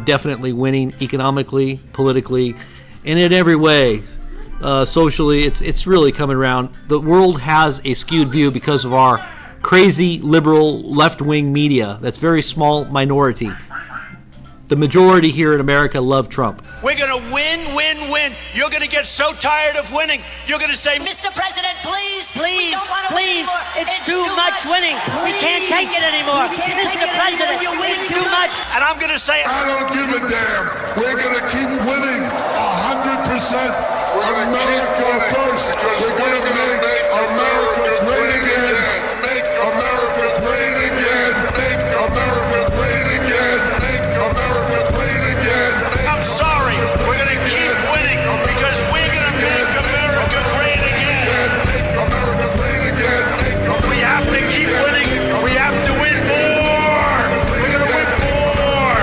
definitely winning economically, politically, and in every way. Socially, it's really coming around. The world has a skewed view because of our crazy liberal left-wing media. That's very small minority. The majority here in America love Trump. We're going to win, win, win. You're going to get so tired of winning. You're going to say, Mr. President, please, please, please. It's too much winning. We can't take it anymore. Mr. President, you're winning too much. And I'm going to say, I don't give a damn. We're going to keep winning 100%. We're going to keep going first. We're going to make America great again. Make America great again. Make America great again. Make America great again. I'm sorry. We're going to keep winning because we're going to make America great again. Make America great again. We have to keep winning. We have to win more. We're going to win more.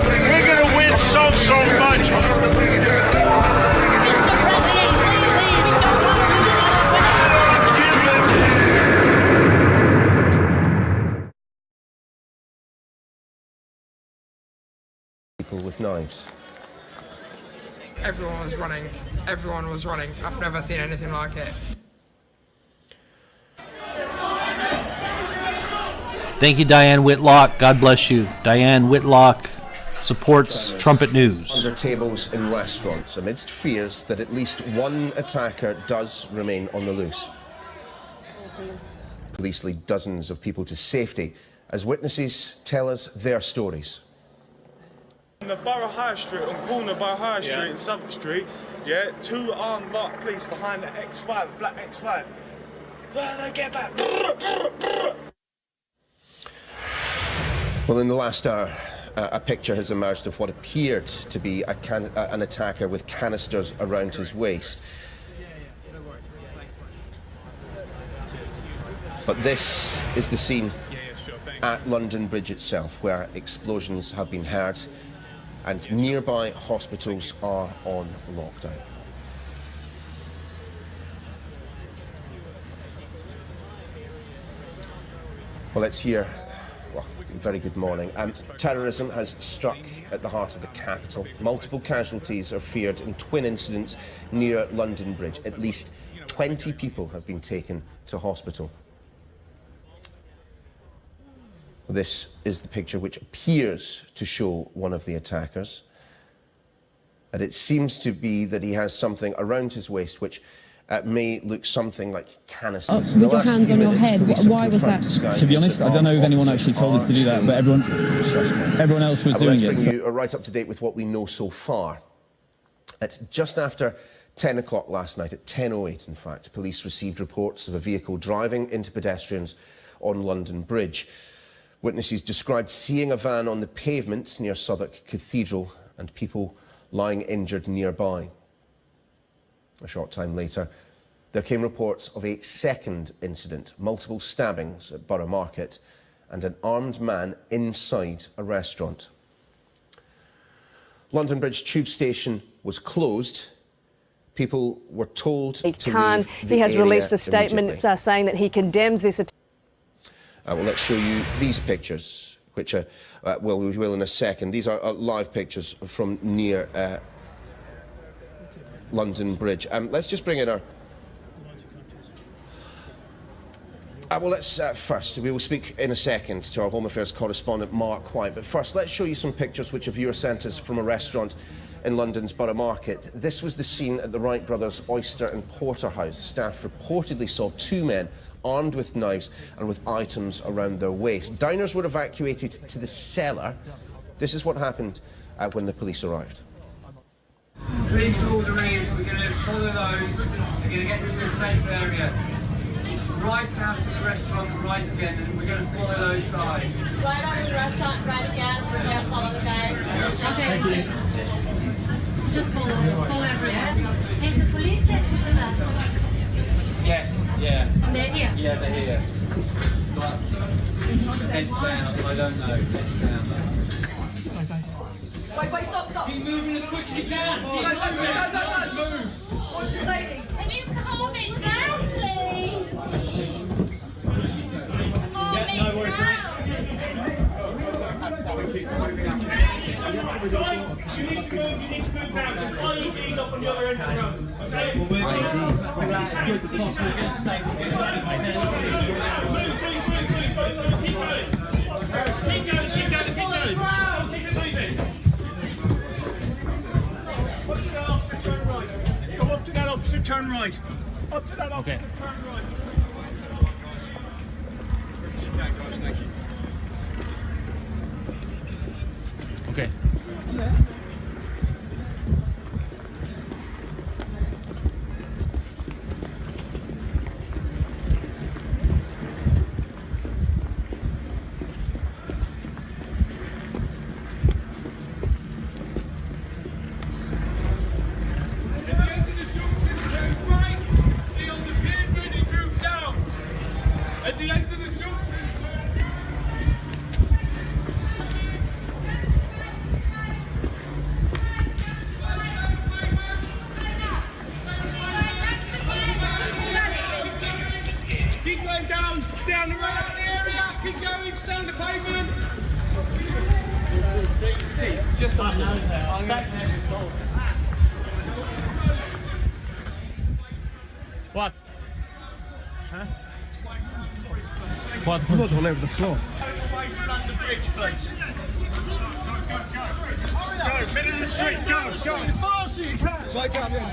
We're going to win so much. With knives. Everyone was running. Everyone was running. I've never seen anything like it. Thank you, Diane Whitlock. God bless you. Diane Whitlock supports Trumpet News. Under tables in restaurants amidst fears that at least one attacker does remain on the loose. Police lead dozens of people to safety as witnesses tell us their stories. On the Borough High Street, on corner Borough High Street and Suffolk Street, yeah, two armed marked police behind the X5, black X5. No, get back! Well, in the last hour, a picture has emerged of what appeared to be an attacker with canisters around his waist. But this is the scene at London Bridge itself, where explosions have been heard and nearby hospitals are on lockdown. Well, let's hear. Well, very good morning. Terrorism has struck at the heart of the capital. Multiple casualties are feared in twin incidents near London Bridge. At least 20 people have been taken to hospital. This is the picture which appears to show one of the attackers. And it seems to be that he has something around his waist which may look something like canisters. With your hands on your head, why was that? To be honest, I don't know if anyone actually told us to do that, but everyone else was doing it. Let's bring you right up to date with what we know so far. At just after 10 o'clock last night, at 10:08 in fact, police received reports of a vehicle driving into pedestrians on London Bridge. Witnesses described seeing a van on the pavement near Southwark Cathedral and people lying injured nearby. A short time later, there came reports of a second incident, multiple stabbings at Borough Market and an armed man inside a restaurant. London Bridge tube station was closed. People were told to leave the He has released a immediately. statement saying that he condemns this attack. Well, let's show you these pictures, which are, well, we will in a second. These are live pictures from near London Bridge. Let's just bring in our... well, let's first, we will speak in a second to our Home Affairs correspondent, Mark White. But first, let's show you some pictures which a viewer sent us from a restaurant in London's Borough Market. This was the scene at the Wright Brothers Oyster and Porterhouse. Staff reportedly saw two men armed with knives and with items around their waist. Diners were evacuated to the cellar. This is what happened when the police arrived. Police order is we're going to follow those. We're going to get to a safe area. It's right out of the restaurant, right again, and we're going to follow those guys. Right out of the restaurant, right again. We're going to follow the guys. Okay, just follow everyone. Is the police there to do that? Yes, yeah. And they're here? Yeah, they're here. But heads down, I don't know. Heads down. Sorry, guys. Wait, stop. Keep moving as quick as you can. Go. Move. What's the lady? Can you calm it down, please? Calm it down. Guys, you need to move now. There's IEDs up on the other end of the road. Okay? Move. Keep going. Keep it moving. Up to that officer, turn right. Go up to that officer, turn right. Up to that officer, turn right. Thank you. Okay. At the end of the junction. Keep going down, stay on the right area, keep going, stay on the pavement. Just on What? Huh? What? Blood all over the floor. That's the bridge, please. Go, middle of the street, go, as fast as you can. Right down the end.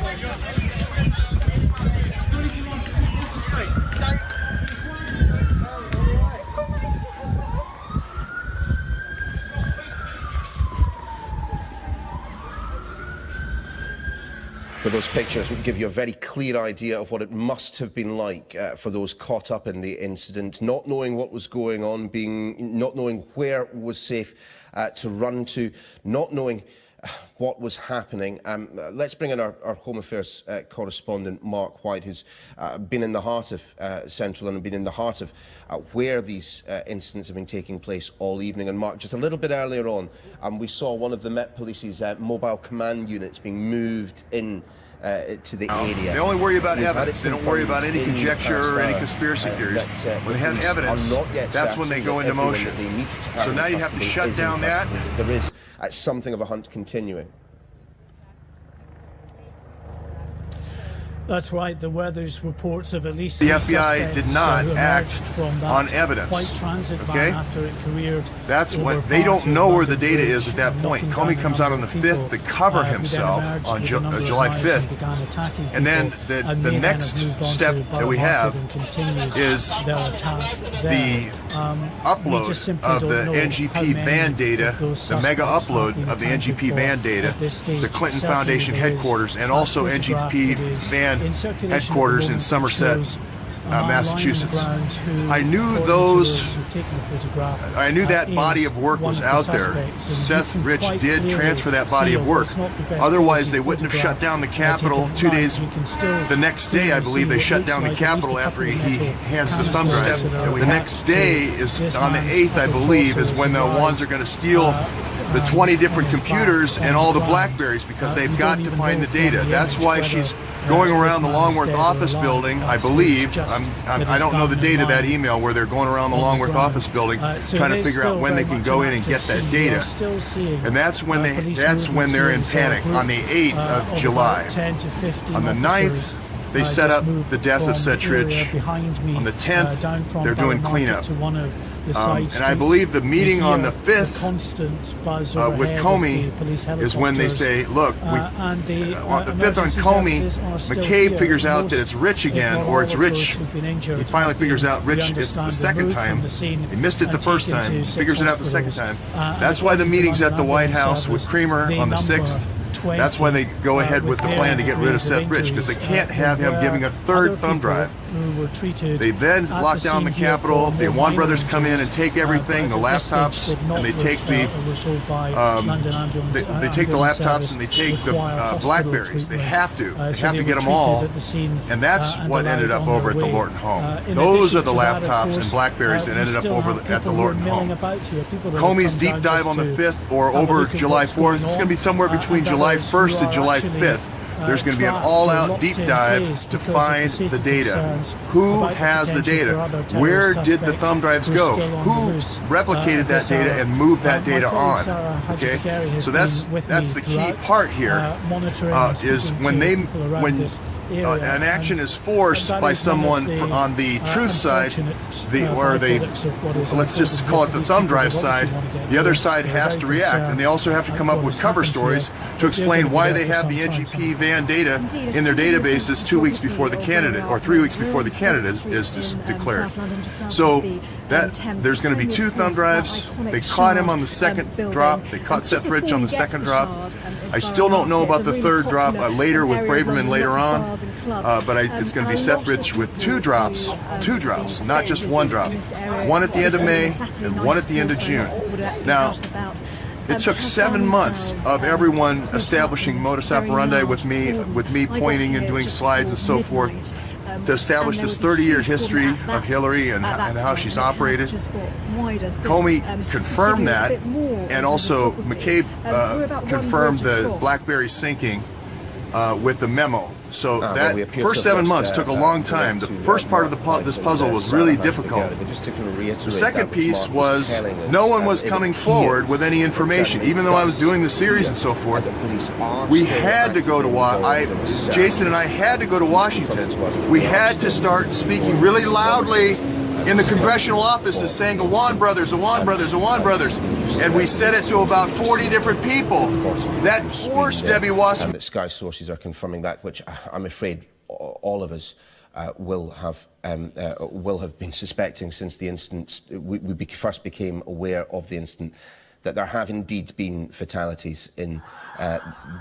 With those pictures, we can give you a very clear idea of what it must have been like for those caught up in the incident, not knowing what was going on, not knowing where was safe to run to, not knowing what was happening. Let's bring in our Home Affairs correspondent, Mark White, who's been in the heart of Central London, been in the heart of where these incidents have been taking place all evening. And Mark, just a little bit earlier on, we saw one of the Met Police's mobile command units being moved in to the area. They only worry about evidence. They don't worry about any conjecture or any conspiracy theories. When they have evidence, that's when they go into motion. So now you have to shut down that. There is something of a hunt continuing. That's right. There were those reports of at least the FBI did not act on evidence. Okay, that's what they don't know where the data is at that point. Comey comes out on the 5th to cover himself on July 5th, and then the next step that we have is the upload of the NGP van data, the mega upload of the NGP van data to Clinton Foundation headquarters, and also NGP van headquarters in Somerset, Massachusetts. I knew that body of work was out there. Seth Rich did transfer that body of work. Otherwise, they wouldn't have shut down the Capitol 2 days. The next day, I believe, they shut down the Capitol after he hands the thumb drive. The next day is on the 8th, I believe, is when the ones are going to steal the 20 different computers and all the Blackberries, because they've got to find the data. That's why she's going around the Longworth office building, I believe. I don't know the date of that email where they're going around the Longworth office building trying to figure out when they can go in and get that data. And that's when they're in panic, on the 8th of July. On the 9th, they set up the death of Cetrich. On the 10th, they're doing cleanup. And I believe the meeting on the 5th with Comey is when they say, look, on the 5th on Comey, McCabe figures out that it's Rich again, or it's Rich. He finally figures out Rich, it's the second time. He missed it the first time, he figures it out the second time. That's why the meeting's at the White House with Creamer on the 6th. That's why they go ahead with the plan to get rid of Seth Rich, because they can't have him giving a third thumb drive. They then lock down the Capitol. The Wan brothers come in and take everything, the laptops, and they take the laptops and they take the Blackberries. They have to get them all, and that's what ended up over at the Lorton home. Those are the laptops and Blackberries that ended up over at the Lorton home. Comey's deep dive on the 5th or over July 4th. It's going to be somewhere between July 1st and July 5th. there's going to be an all-out deep dive to find the data. Who has the data? Where did the thumb drives go? Who replicated that data and moved that data on? Okay, so that's the key part here. Is when an action is forced by someone on the truth side, let's just call it the thumb drive side, the other side has to react, and they also have to come up with cover stories to explain why they have the NGP van data in their databases 2 weeks before the candidate or 3 weeks before the candidate is declared. So that there's going to be 2 thumb drives. They caught him on the second drop. They caught Seth Rich on the second drop. I still don't know about the third drop later with Braverman later on, but it's going to be Seth Rich with 2 drops, not just 1 drop. 1 at the end of May and 1 at the end of June. Now, it took 7 months of everyone establishing modus operandi with me pointing and doing slides and so forth, to establish this 30-year history of Hillary and how she's operated. Comey confirmed that, and also McCabe confirmed the BlackBerry syncing with the memo. So that first 7 months took a long time. The first part of this puzzle was really difficult. The second piece was no one was coming forward with any information. Even though I was doing the series and so forth, we had to go to Jason and I had to go to Washington. We had to start speaking really loudly in the congressional offices saying, Awan brothers, Awan brothers, Awan brothers. And we said it to about 40 different people. That forced Debbie Wasserman. Sky sources are confirming that, which I'm afraid all of us will have been suspecting since the incident. We first became aware of the incident, that there have indeed been fatalities in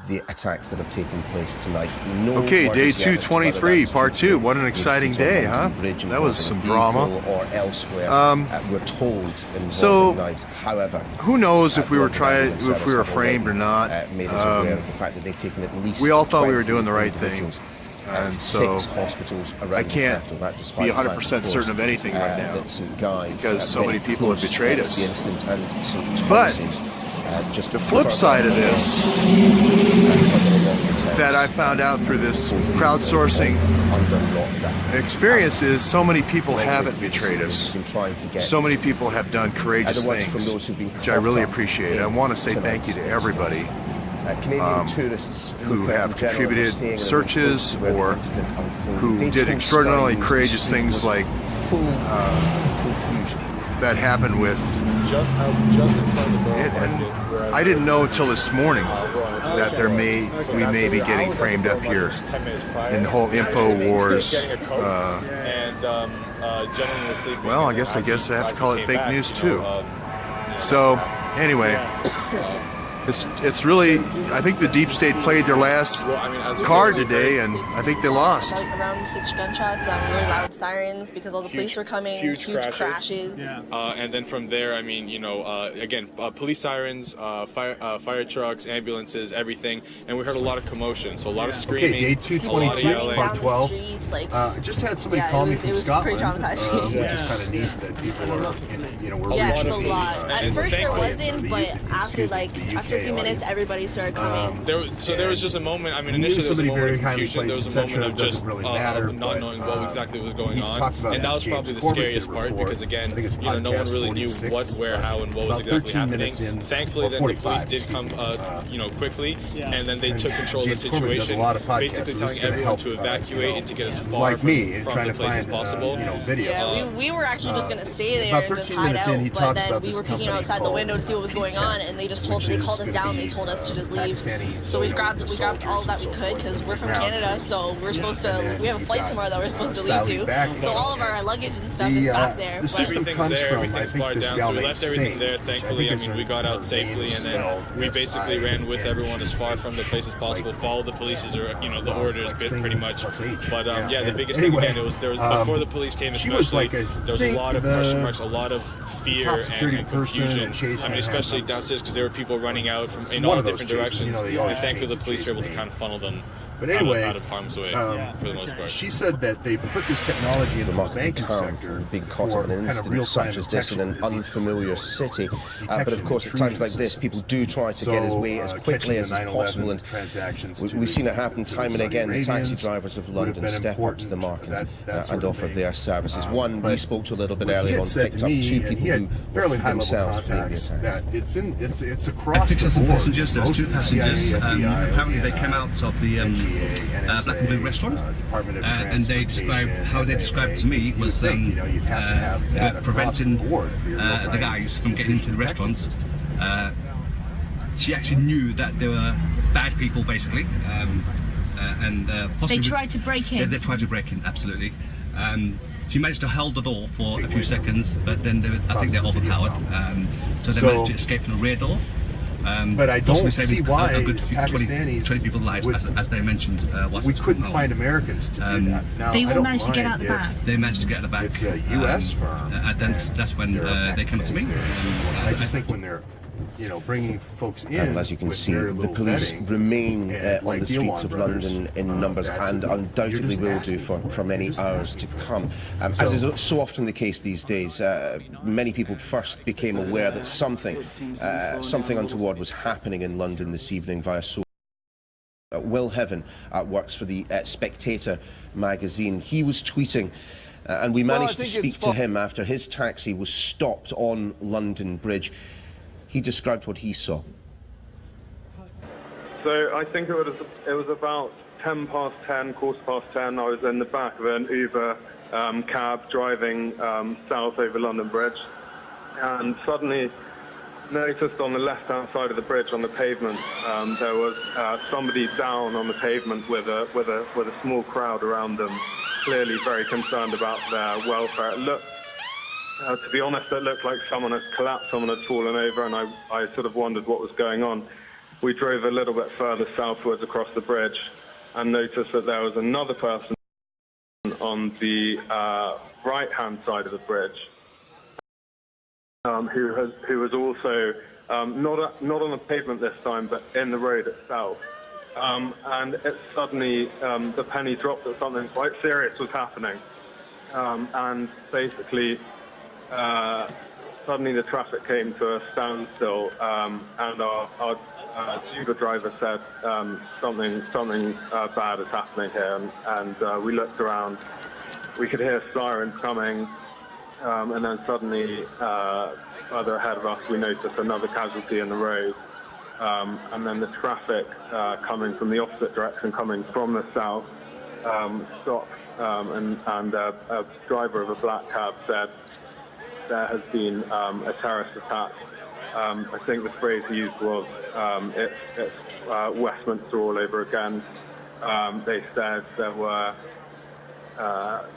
the attacks that have taken place tonight. Okay, day 223, part 2. What an exciting day, huh? That was some drama. Or elsewhere, we're told. So, however, who knows if we were framed or not? We all thought we were doing the right thing. And so I can't be 100% certain of anything right now because so many people have betrayed us. But the flip side of this that I found out through this crowdsourcing experience is so many people haven't betrayed us. So many people have done courageous things, which I really appreciate. I want to say thank you to everybody who have contributed searches or who did extraordinarily courageous things like that happened with it. And I didn't know until this morning that we may be getting framed up here in the whole InfoWars. Well, I guess I have to call it fake news too. So anyway. It's really, I think the deep state played their last card today, and I think they lost. Around 6 gunshots, really loud sirens because all the police were coming, huge crashes. Yeah. And then from there, I mean, again, police sirens, fire trucks, ambulances, everything, and we heard a lot of commotion, so a lot of screaming, day 222, part 12. I just had somebody call me from Scotland, which is kind of neat that people are, we're it's a lot. At first there wasn't, but after a few minutes, everybody started coming. There was just a moment. I mean, initially there was a moment of confusion. There was a moment of just not knowing what exactly was going on, and that was probably the scariest part because again, no one really knew what, where, how, and what was exactly happening. Thankfully, then the police did come, quickly, and then they took control of the situation, basically telling everyone to evacuate and to get as far from the place as possible. Yeah, we were actually just gonna stay there and just hide out, but then we were peeking outside the window to see what was going on, and they called us down. They told us to just leave. So we grabbed all that we could because we're from Canada, so we have a flight tomorrow that we're supposed to leave to. So all of our luggage and stuff is back there. The system comes from, everything's barred down, so we left everything there. Thankfully, I mean, we got out safely, and then we basically ran with everyone as far from the place as possible, followed the police's or the orders pretty much. But the biggest thing again, before the police came, especially there was a lot of question marks, a lot of fear and confusion. I mean, especially downstairs because there were people running out in all different directions, and thankfully the police were able to kind of funnel them But anyway, out of harm's way for the most part. She said that they put this technology into the banking sector being caught up in an incident such as this in an unfamiliar city. But of course, at times like this, people do try to get his way as quickly as is possible, and we've seen it happen time and again. The taxi drivers of London step up to the market and offer their services. One we spoke to a little bit earlier on picked up 2 people who fairly high level contacts that it's across the board. Passengers, there was 2 passengers. Apparently, they came out of the Black and Blue restaurant, and they described how they described to me was preventing the guys from getting into the restaurant. She actually knew that there were bad people, basically, and possibly they tried to break in. Yeah, they tried to break in, absolutely. She managed to hold the door for a few seconds, but then I think they're overpowered, so they managed to escape from the rear door. But I don't see why a good Pakistanis 20 people lives, as they mentioned. We couldn't find Americans to do that. Now, they all managed to get out the back. They managed to get out the back. It's a U.S. firm. And that's when they came up to me. I just think when they're bringing folks in, and as you can see, the police remain on the streets of London in numbers, and undoubtedly will do for many hours to come. As is so often the case these days, many people first became aware that something untoward was happening in London this evening via social. Will Heaven works for the Spectator magazine. He was tweeting, and we managed to speak to him after his taxi was stopped on London Bridge. He described what he saw. So I think it was about 10 past 10, quarter past 10. I was in the back of an Uber cab driving south over London Bridge, and suddenly noticed on the left-hand side of the bridge on the pavement there was somebody down on the pavement with a small crowd around them, clearly very concerned about their welfare. It looked, to be honest, it looked like someone had collapsed, someone had fallen over, and I sort of wondered what was going on. We drove a little bit further southwards across the bridge and noticed that there was another person on the right-hand side of the bridge who was also not on the pavement this time, but in the road itself. And it suddenly, the penny dropped that something quite serious was happening. And basically, suddenly the traffic came to a standstill, and our Uber driver said something bad is happening here, and we looked around. We could hear sirens coming, and then suddenly, further ahead of us, we noticed another casualty in the road, and then the traffic coming from the opposite direction, coming from the south, stopped, and a driver of a black cab said, there has been a terrorist attack. I think the phrase he used was, it's Westminster all over again. They said there were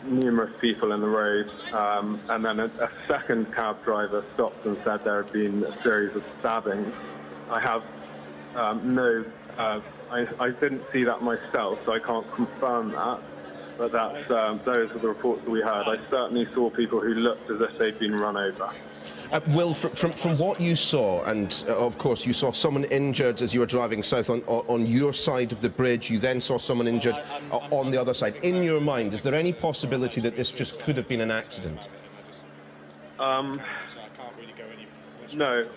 numerous people in the road, and then a second cab driver stopped and said there had been a series of stabbings. I have I didn't see that myself, so I can't confirm that. But that's those are the reports that we heard. I certainly saw people who looked as if they'd been run over. Will, from what you saw, and of course you saw someone injured as you were driving south on your side of the bridge, you then saw someone injured on the other side. In your mind, is there any possibility that this just could have been an accident? No,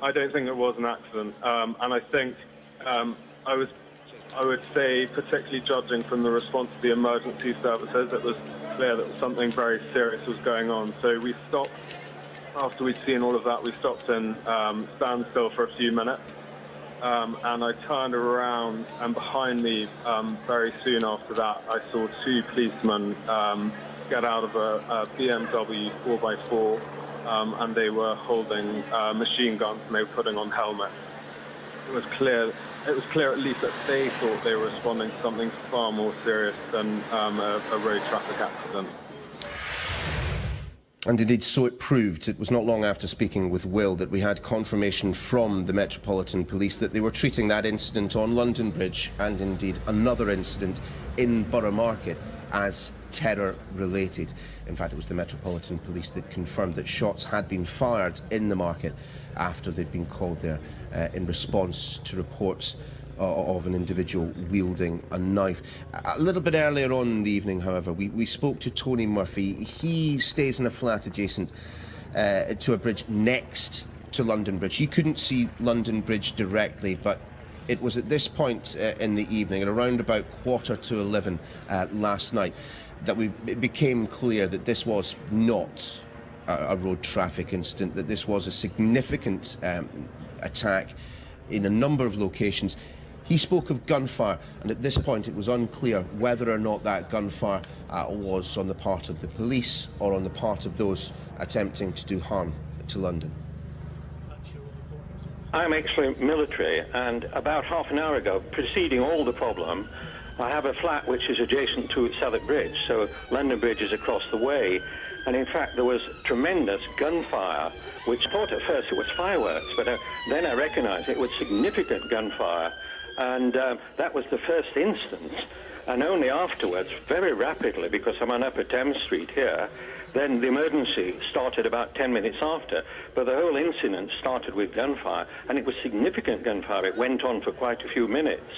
I don't think it was an accident. And I think I would say, particularly judging from the response of the emergency services, it was clear that something very serious was going on. So we stopped, after we'd seen all of that, we stopped in standstill for a few minutes. And I turned around, and behind me, very soon after that, I saw 2 policemen get out of a BMW 4x4, and they were holding machine guns, and they were putting on helmets. It was clear at least that they thought they were responding to something far more serious than a road traffic accident. And indeed, so it proved. It was not long after speaking with Will that we had confirmation from the Metropolitan Police that they were treating that incident on London Bridge, and indeed another incident in Borough Market, as terror-related. In fact, it was the Metropolitan Police that confirmed that shots had been fired in the market after they'd been called there in response to reports of an individual wielding a knife. A little bit earlier on in the evening, however, we spoke to Tony Murphy. He stays in a flat adjacent to a bridge next to London Bridge. He couldn't see London Bridge directly, but it was at this point in the evening, at around about 11:15 last night, that it became clear that this was not a road traffic incident, that this was a significant attack in a number of locations. He spoke of gunfire, and at this point it was unclear whether or not that gunfire was on the part of the police or on the part of those attempting to do harm to London. I'm actually military, and about half an hour ago, preceding all the problem, I have a flat which is adjacent to Southwark Bridge, so London Bridge is across the way, and in fact there was tremendous gunfire, which I thought at first it was fireworks, but then I recognised it was significant gunfire, and that was the first instance, and only afterwards, very rapidly, because I'm on Upper Thames Street here, then the emergency started about 10 minutes after, but the whole incident started with gunfire, and it was significant gunfire. It went on for quite a few minutes,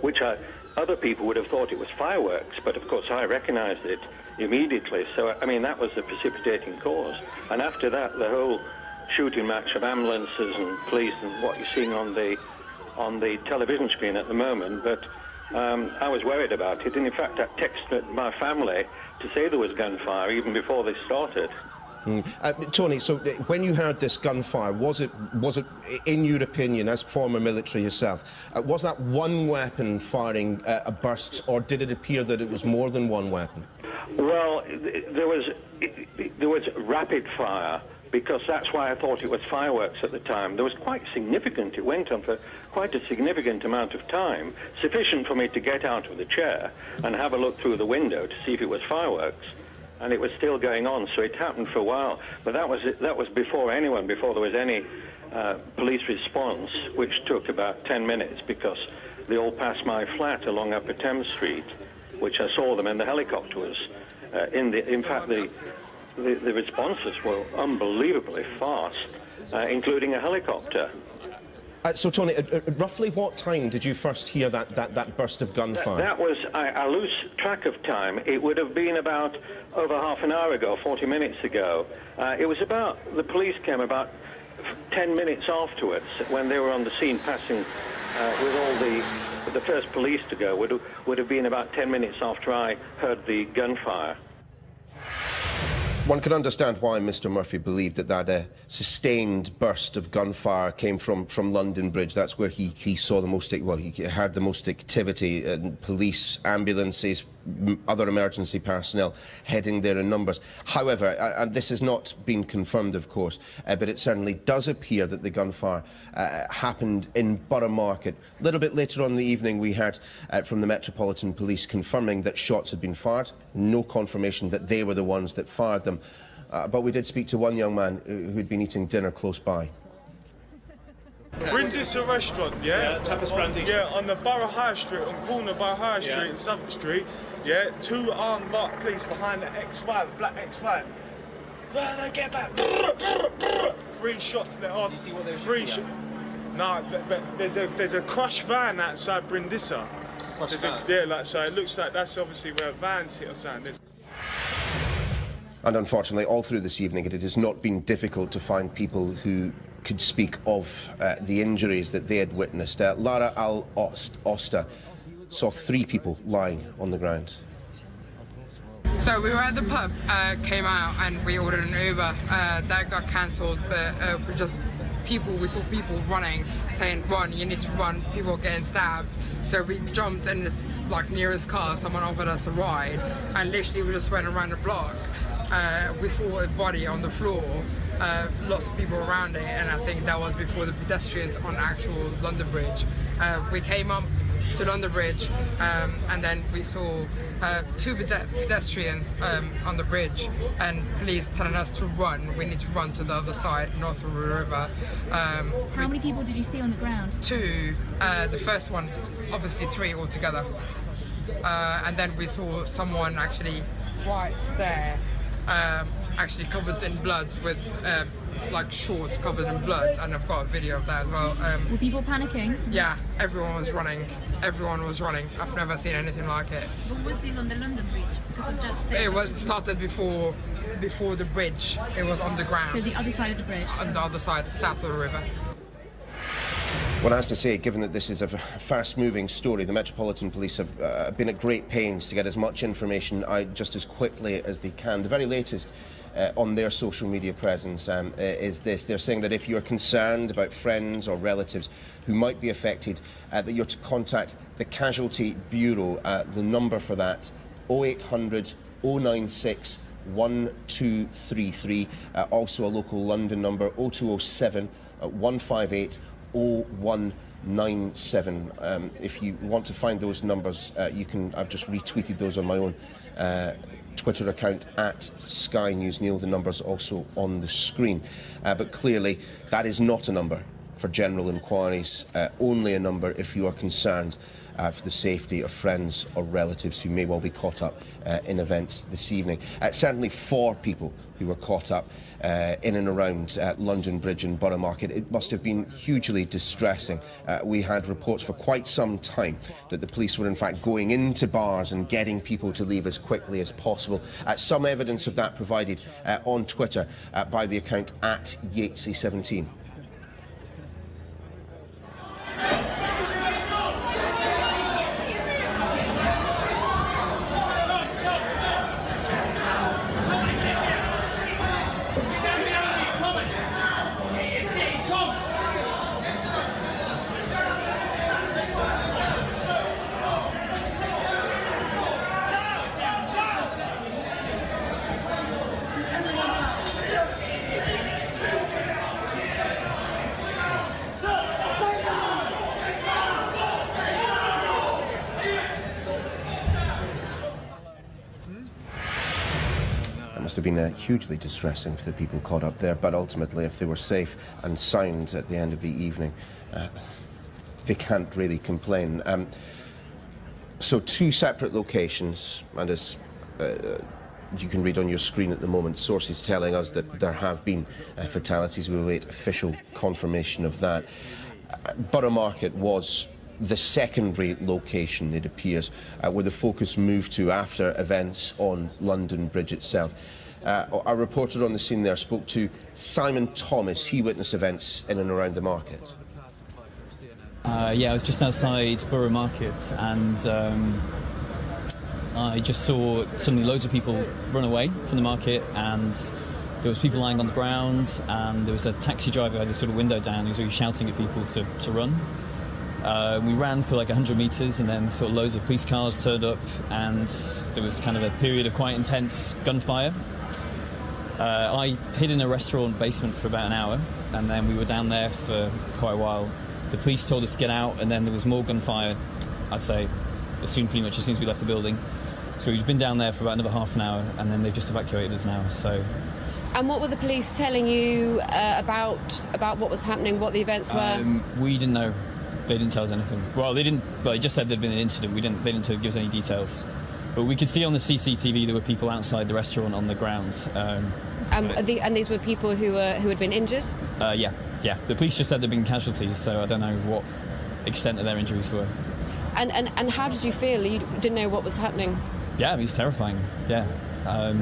which other people would have thought it was fireworks, but of course I recognized it immediately. So, I mean, that was the precipitating cause. And after that, the whole shooting match of ambulances and police and what you're seeing on the television screen at the moment, but I was worried about it, and in fact I texted my family to say there was gunfire even before this started. Tony, so when you heard this gunfire, was it, in your opinion, as former military yourself, was that one weapon firing a burst, or did it appear that it was more than one weapon? Well, there was rapid fire, because that's why I thought it was fireworks at the time. There was quite significant, it went on for quite a significant amount of time, sufficient for me to get out of the chair and have a look through the window to see if it was fireworks. And it was still going on, so it happened for a while. But that was before there was any police response, which took about 10 minutes, because they all passed my flat along Upper Thames Street, which I saw them, and the helicopter was in fact, the responses were unbelievably fast, including a helicopter. So, Tony, roughly what time did you first hear that burst of gunfire? That was, I lose track of time. It would have been about over half an hour ago, 40 minutes ago. It was about, the police came about 10 minutes afterwards, when they were on the scene passing with all the first police to go. Would have been about 10 minutes after I heard the gunfire. One can understand why Mr. Murphy believed that sustained burst of gunfire came from London Bridge. That's where he saw the most, well, he heard the most activity, police, ambulances, other emergency personnel heading there in numbers. However, and this has not been confirmed, of course, but it certainly does appear that the gunfire happened in Borough Market. A little bit later on in the evening, we heard from the Metropolitan Police confirming that shots had been fired. No confirmation that they were the ones that fired them. But we did speak to one young man who'd been eating dinner close by. Brindisa restaurant, yeah? Tapas Brandis. Yeah, on the Borough High Street, on corner Borough High Street and Southwark Street. Yeah, 2 armed marked police behind the X5, black X5. No, get back. 3 shots let off. Did you see what they were 3 shots? No, but there's a crushed van outside Brindisa. Yeah, like, so it looks like that's obviously where vans hit or something. And unfortunately, all through this evening, it has not been difficult to find people who could speak of the injuries that they had witnessed. Lara Al-Osta saw 3 people lying on the ground. So we were at the pub, came out and we ordered an Uber. That got cancelled, but we saw people running, saying, run, you need to run, people getting stabbed. So we jumped in the nearest car, someone offered us a ride, and literally we just went around the block. We saw a body on the floor, lots of people around it, and I think that was before the pedestrians on actual London Bridge. We came up to London Bridge, and then we saw 2 pedestrians on the bridge, and police telling us to run. We need to run to the other side, north of the river. How many people did you see on the ground? 2. The first one, obviously 3 altogether. And then we saw someone actually right there, actually covered in blood with like shorts covered in blood, and I've got a video of that as well. Were people panicking? Yeah, everyone was running. Everyone was running. I've never seen anything like it. But was this on the London Bridge? Because I've just said It started before the bridge. It was underground. So the other side of the bridge? On the other side, south of the river. One has to say, given that this is a fast-moving story, the Metropolitan Police have been at great pains to get as much information out just as quickly as they can. The very latest on their social media presence is this. They're saying that if you're concerned about friends or relatives who might be affected, that you're to contact the Casualty Bureau. The number for that, 0800 096 1233. Also a local London number, 0207 158 0197. If you want to find those numbers, you can. I've just retweeted those on my own Twitter account at Sky News Neil. The number's also on the screen. But clearly, that is not a number for general inquiries, only a number if you are concerned for the safety of friends or relatives who may well be caught up in events this evening. Certainly 4 people who were caught up in and around London Bridge and Borough Market. It must have been hugely distressing. We had reports for quite some time that the police were in fact going into bars and getting people to leave as quickly as possible. Some evidence of that provided on Twitter by the account at Yatesy17. Must have been hugely distressing for the people caught up there, but ultimately, if they were safe and sound at the end of the evening, they can't really complain. So 2 separate locations, and as you can read on your screen at the moment, sources telling us that there have been fatalities. We await official confirmation of that. Borough Market was the secondary location, it appears, where the focus moved to after events on London Bridge itself. Our reporter on the scene there spoke to Simon Thomas. He witnessed events in and around the market. Yeah, I was just outside Borough Market, and I just saw suddenly loads of people run away from the market, and there was people lying on the ground, and there was a taxi driver who had a sort of window down. He was really shouting at people to run. We ran for like 100 metres, and then sort of loads of police cars turned up, and there was kind of a period of quite intense gunfire. I hid in a restaurant basement for about an hour, and then we were down there for quite a while. The police told us to get out, and then there was more gunfire, I'd say, pretty much as soon as we left the building. So we've been down there for about another half an hour, and then they've just evacuated us now. So. And what were the police telling you about what was happening, what the events were? We didn't know. They didn't tell us anything. Well, they didn't. Well, they just said there'd been an incident. They didn't give us any details. But we could see on the CCTV there were people outside the restaurant on the grounds. And these were people who had been injured? Yeah. The police just said there'd been casualties, so I don't know what extent of their injuries were. And how did you feel? You didn't know what was happening? Yeah, I mean, it's terrifying. Yeah. I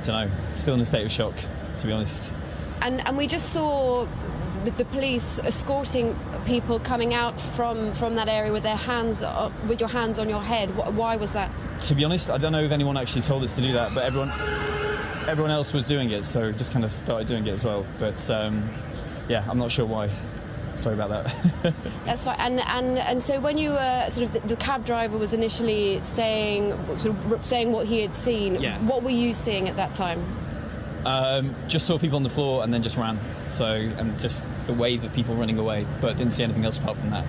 don't know. Still in a state of shock, to be honest. And we just saw the police escorting people coming out from that area with their hands with your hands on your head. Why was that? To be honest, I don't know if anyone actually told us to do that, but everyone else was doing it, so just kind of started doing it as well. But yeah, I'm not sure why. Sorry about that. That's fine. And so when you were the cab driver was initially saying what he had seen. Yeah. What were you seeing at that time? Just saw people on the floor and then just ran. And just the wave of people running away, but didn't see anything else apart from that.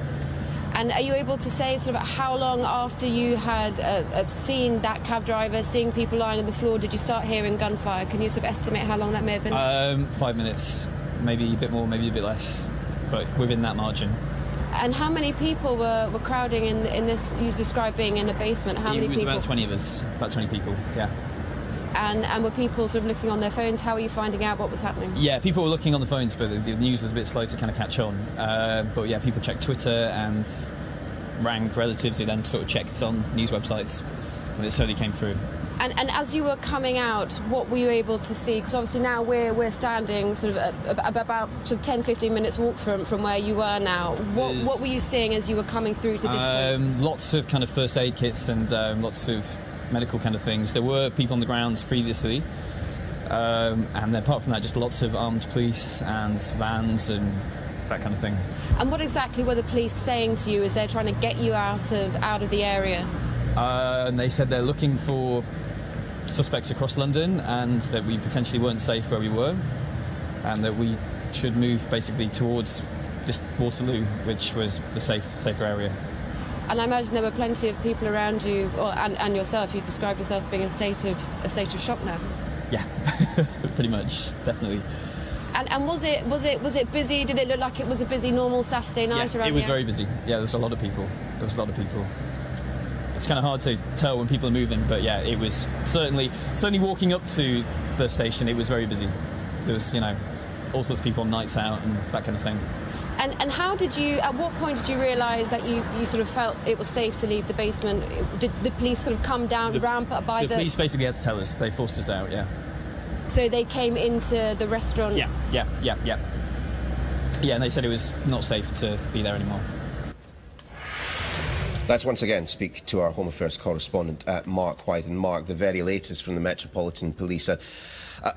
And are you able to say how long after you had seen that cab driver, seeing people lying on the floor, did you start hearing gunfire? Can you estimate how long that may have been? 5 minutes, maybe a bit more, maybe a bit less, but within that margin. And how many people were crowding in this? You described being in a basement. How many people? It was about 20 of us, about 20 people. Yeah. And were people sort of looking on their phones? How are you finding out what was happening? Yeah, people were looking on the phones, but the news was a bit slow to kind of catch on. But yeah, people checked Twitter and rang relatives who then sort of checked on news websites, and it slowly came through. And as you were coming out, what were you able to see? Because obviously now we're standing sort of about sort of 10-15 minutes walk from where you were now. What were you seeing as you were coming through to this point? Lots of kind of first aid kits and lots of medical kind of things. There were people on the ground previously, and apart from that, just lots of armed police and vans and that kind of thing. And what exactly were the police saying to you as they're trying to get you out of the area? And they said they're looking for suspects across London, and that we potentially weren't safe where we were, and that we should move basically towards this Waterloo, which was the safer area. And I imagine there were plenty of people around you, and yourself. You describe yourself being in a state of shock now. Yeah, pretty much, definitely. And was it busy? Did it look like it was a busy normal Saturday night around? It was very busy. Yeah, there was a lot of people. It's kind of hard to tell when people are moving, but yeah, it was certainly walking up to the station, it was very busy. There was, all sorts of people on nights out and that kind of thing. And how did you, at what point did you realise that you sort of felt it was safe to leave the basement? Did the police sort of come down, ramp by the... The police basically had to tell us. They forced us out, yeah. So they came into the restaurant? Yeah. Yeah, and they said it was not safe to be there anymore. Let's once again speak to our Home Affairs correspondent, Mark White. And Mark, the very latest from the Metropolitan Police, a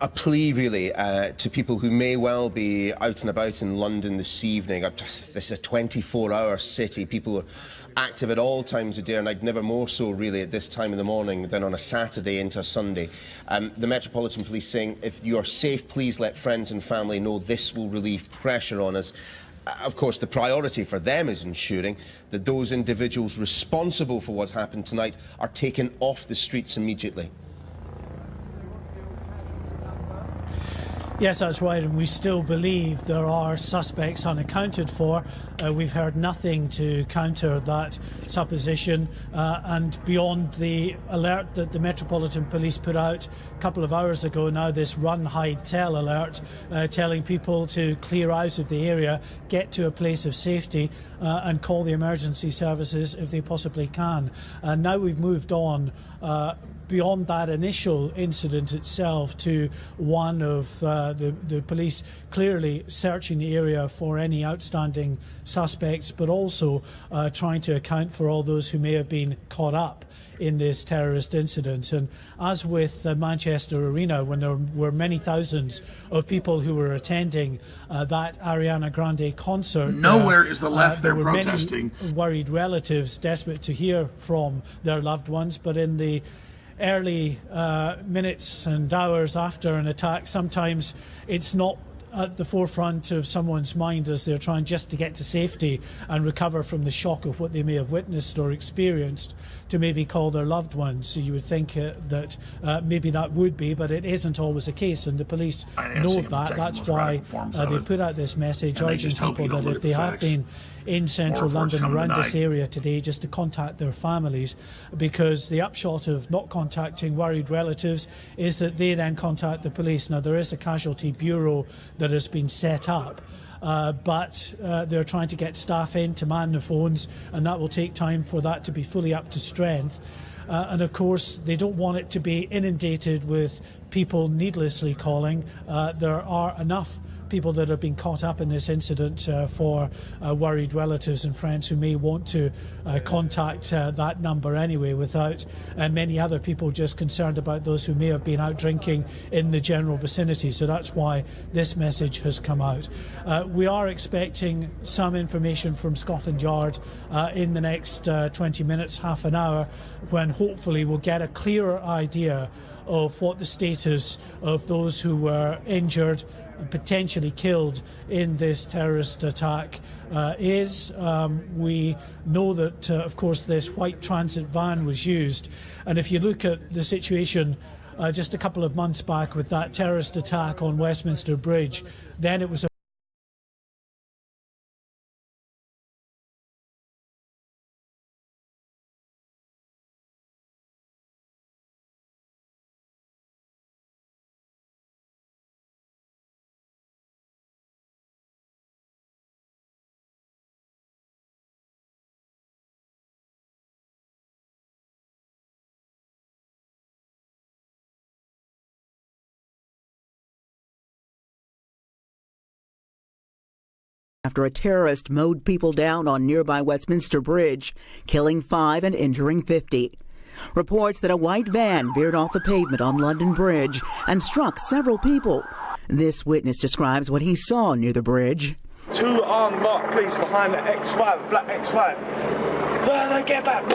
plea really to people who may well be out and about in London this evening. This is a 24-hour city. People are active at all times of day, and I'd never more so really at this time of the morning than on a Saturday into a Sunday. The Metropolitan Police saying, if you are safe, please let friends and family know. This will relieve pressure on us. Of course, the priority for them is ensuring that those individuals responsible for what happened tonight are taken off the streets immediately. Yes, that's right, and we still believe there are suspects unaccounted for. We've heard nothing to counter that supposition, and beyond the alert that the Metropolitan Police put out a couple of hours ago now, this run, hide, tell alert, telling people to clear out of the area, get to a place of safety, and call the emergency services if they possibly can. And now we've moved on beyond that initial incident itself to one of the police clearly searching the area for any outstanding suspects, but also trying to account for all those who may have been caught up in this terrorist incident. And as with Manchester Arena, when there were many thousands of people who were attending that Ariana Grande concert, nowhere is the left there were protesting. Many worried relatives desperate to hear from their loved ones, but in the early minutes and hours after an attack, sometimes it's not at the forefront of someone's mind as they're trying just to get to safety and recover from the shock of what they may have witnessed or experienced, to maybe call their loved ones. So you would think that maybe that would be, but it isn't always the case, and the police know that. That's why they put out this message urging people that if they have been in central London around this area today, just to contact their families, because the upshot of not contacting worried relatives is that they then contact the police. Now, there is a casualty bureau that has been set up, but they're trying to get staff in to man the phones, and that will take time for that to be fully up to strength. And of course, they don't want it to be inundated with people needlessly calling. There are enough people that have been caught up in this incident for worried relatives and friends who may want to contact that number anyway, without many other people just concerned about those who may have been out drinking in the general vicinity. So that's why this message has come out. We are expecting some information from Scotland Yard in the next 20 minutes, half an hour, when hopefully we'll get a clearer idea of what the status of those who were injured and potentially killed in this terrorist attack is. We know that, of course, this white transit van was used, and if you look at the situation just a couple of months back with that terrorist attack on Westminster Bridge, then it was a after a terrorist mowed people down on nearby Westminster Bridge, killing 5 and injuring 50. Reports that a white van veered off the pavement on London Bridge and struck several people. This witness describes what he saw near the bridge. 2 armed marked police behind the X5, black X5. Then get back.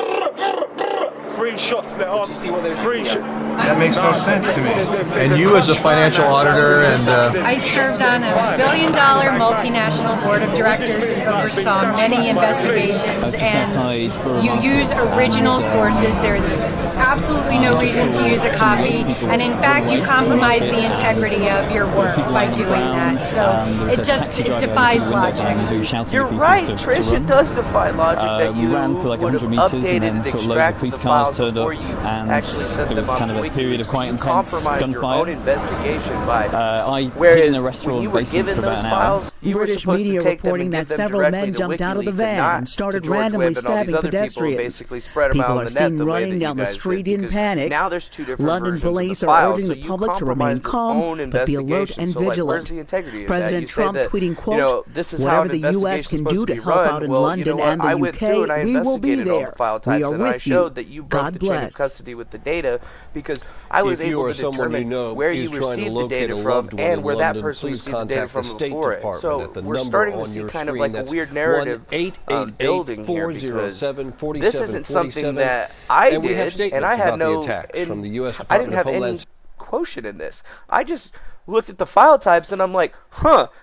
3 shots let off. 3 shots. That makes no sense to me. And you as a financial auditor and... I served on a billion-dollar multinational board of directors and oversaw many investigations, and you use original sources. There is absolutely no reason to use a copy, and in fact you compromise the integrity of your work by doing that. So it defies logic. You're right, Trish, it does defy logic that you would have updated and extracted the files before you actually sent them off to period of quite intense gunfire. Your own investigation by whereas when you were given those files, you were British supposed media to take them reporting and that give them several directly men to jumped out of the WikiLeaks van and started randomly stabbing pedestrians. People are seen running down the street in panic. Now there's 2 different London police are urging the public to remain calm but be alert and vigilant. President Trump tweeting, quote, whatever the U.S. can do to help out in London and the UK, we will be there. We are with you. God bless. Custody with the data, because I was able to determine where you received the data from and where that person received the data from before it. So we're starting to see kind of like a weird narrative building here, because this isn't something that I did, and I had I didn't have any quotient in this. I just looked at the file types and I'm like,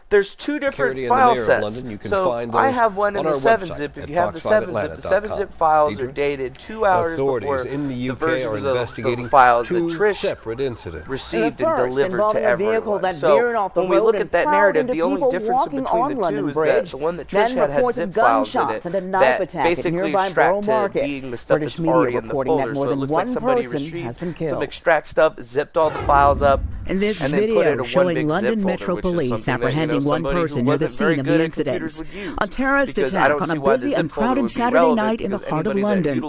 there's 2 different file sets. So I have one in the 7-zip. If you have the 7-zip, the 7-zip files are dated 2 hours before the versions of the files that Trish received and delivered to everyone. So when we look at that narrative, the only difference between the 2 is that the one that Trish had zip files in it that basically extract to being the stuff that's already in the folder. So it looks like somebody retrieved some extract stuff, zipped all the files up, in this video showing London Metro Police apprehending one person near the scene of the incidents. A terrorist attack on a busy and crowded Saturday night in the heart of London.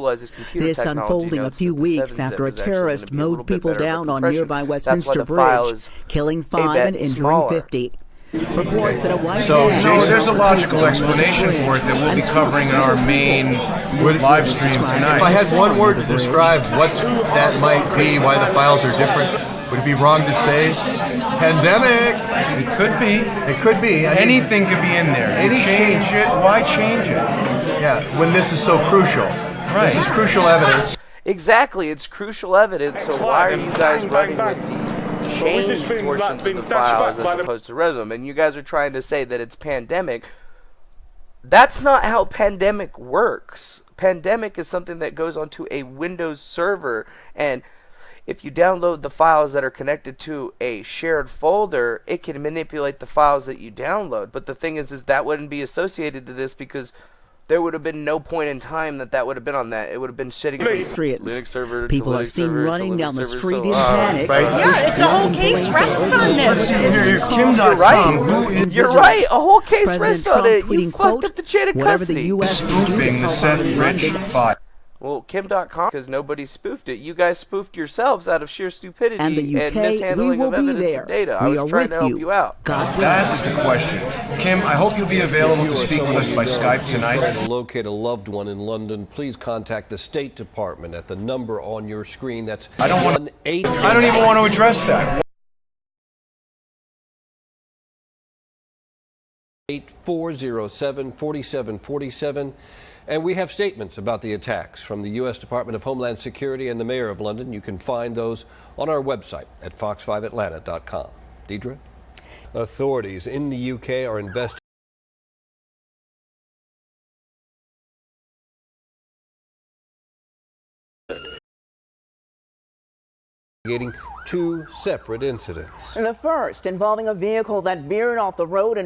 This unfolding a few weeks after a terrorist mowed people down on nearby Westminster Bridge, killing 5 and injuring 50. Reports that a white there's a logical explanation for it that we'll be covering in our main live stream tonight. If I had one word to describe what that might be, why the files are different, would it be wrong to say pandemic? It could be. It could be. Anything could be in there. Change it. Why change it? Yeah, when this is so crucial. Right. This is crucial evidence. Exactly, it's crucial evidence. So why are you guys running with the changed portions of the files as opposed to random? And you guys are trying to say that it's pandemic. That's not how pandemic works. Pandemic is something that goes onto a Windows server, and if you download the files that are connected to a shared folder, it can manipulate the files that you download. But the thing is that wouldn't be associated to this, because there would have been no point in time that would have been on that. It would have been sitting from Linux server people to are Linux seen server running to down the Linux street server. in panic. Yeah, it's a whole case rests on this. Kim.com. You're right. A whole case rests on it. You fucked up the chain of custody. Spoofing the Seth Rich file. Well, Kim.com, because nobody spoofed it. You guys spoofed yourselves out of sheer stupidity and mishandling of evidence and data. I was trying to help you out. That is the question. Kim, I hope you'll be available to speak with us by Skype tonight. To locate a loved one in London, please contact the State Department at the number on your screen. That's I don't even want to address that. 8407-4747. And we have statements about the attacks from the U.S. Department of Homeland Security and the Mayor of London. You can find those on our website at fox5atlanta.com. Deidre? Authorities in the UK are investigating two separate incidents. The first involving a vehicle that veered off the road and